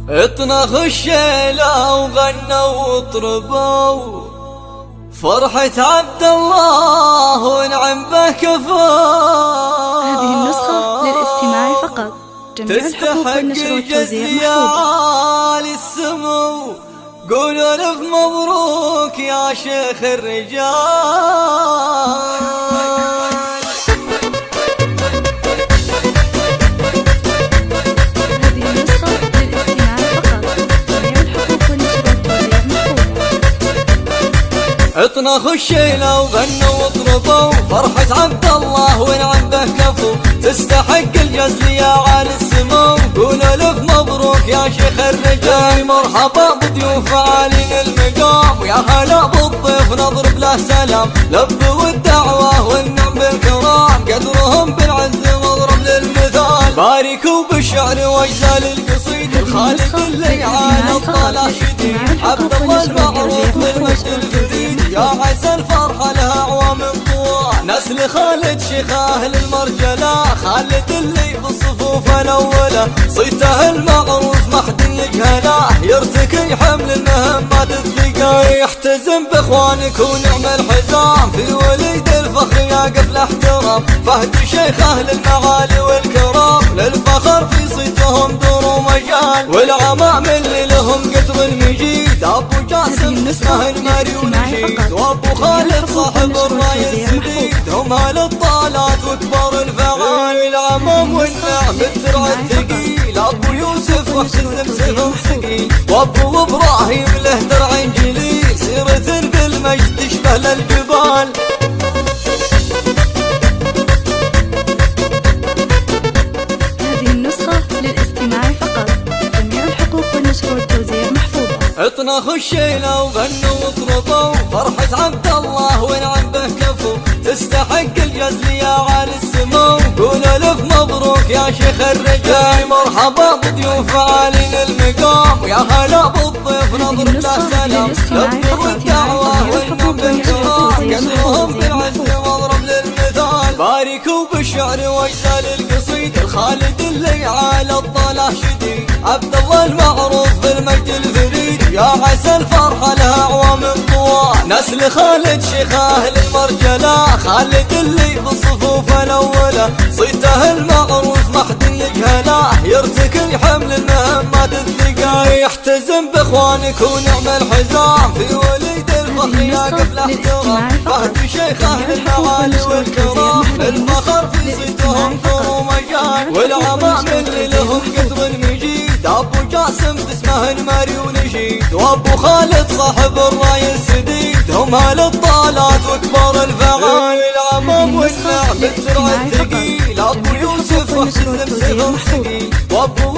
اطنخ الشيلة وغنوا وطربوا فرحة عبد الله ونعم به كفاه. هذه النسخة للاستماع فقط. جميع الحقوق والنشر والتوزيع محفوظة. السمو قولوا الف مبروك يا شيخ الرجال. اطنخ الشيلة وغنوا وطربوا فرحة عبد الله ونعم به كفو تستحق الجزل يا عالي السمو. قولوا الف مبروك يا شيخ الرجال. مرحبا بضيوف عالي المقام ويا هلا بالضيف نضرب له سلام. لبوا الدعوة والنعم بالكرام قدرهم بالعز مضرب للمثال. باركوا بالشعر واجزال القصيد الخالد الليعان الطلع شديد. عبد الله المعروف بالمجد الجديد يا عسى الفرحة لها أعوام طوال. نسل خالد شيخ أهل المرجلة خالد اللي بالصفوف الأولى. صيته المعروف ما حد يجهله يرتكي حمل المهمات الثقال. يحتزم بإخوانك ونعم الحزام في وليد الفخر يقف الاحترام. فهد شيخ أهل المعالي والكرام للفخر في صيتهم دور ومجال. والعمام اللي لهم قدر المجيد أبو جاسم اسمه الماري ونشيد. وابو خالد صاحب الراي السديد هم اهل الطالات وكبار الفعال. العمام والنعم الترع الثقيل ابو يوسف واحتزم سيف ثقيل. وابو ابراهيم له درع جليل سيرة بالمجد تشبه للجبال. هذه النسخة للاستماع فقط. جميع الحقوق والنشر والتوزيع محفوظة. اطنخ الشيلة وغنوا وطربوا فرحة عبد الله ونعم به كفو تستحق الجزل يا عالي السمو. قولوا الف مبروك يا شيخ الرجال. مرحبا بضيوف عالي المقام ويا هلا بالضيف نضرب له سلام. لبوا الدعوة والنعم بالكرام قدرهم بالعز مضرب للمثال. باركوا بالشعر واجزال القصيد الخالد الليعان الطلع شديد. عبد الله المعروف بالمجد الفريد يا عسى الفرحة لها أعوام طوال. نسل خالد شيخ أهل المرجلة خالد اللي بالصفوف الأولى. صيته المعروف ما حد يجهله يرتكي حمل المهمات الثقال. يحتزم بإخوانك ونعم الحزام في وليد الفخر يقف الاحترام. فهد شيخ أهل المعالي والكرام الفخر في صيتهم دور ومجال. والعمام اللي لهم قدر المجيد أبو جاسم اسمه الماري ونشيد. وابو خالد صاحب الراي السديد هم اهل الطالات وكبار الفعال. العمام والنعم الترع الثقيل ابو يوسف واحتزم سيف ثقيل. وابو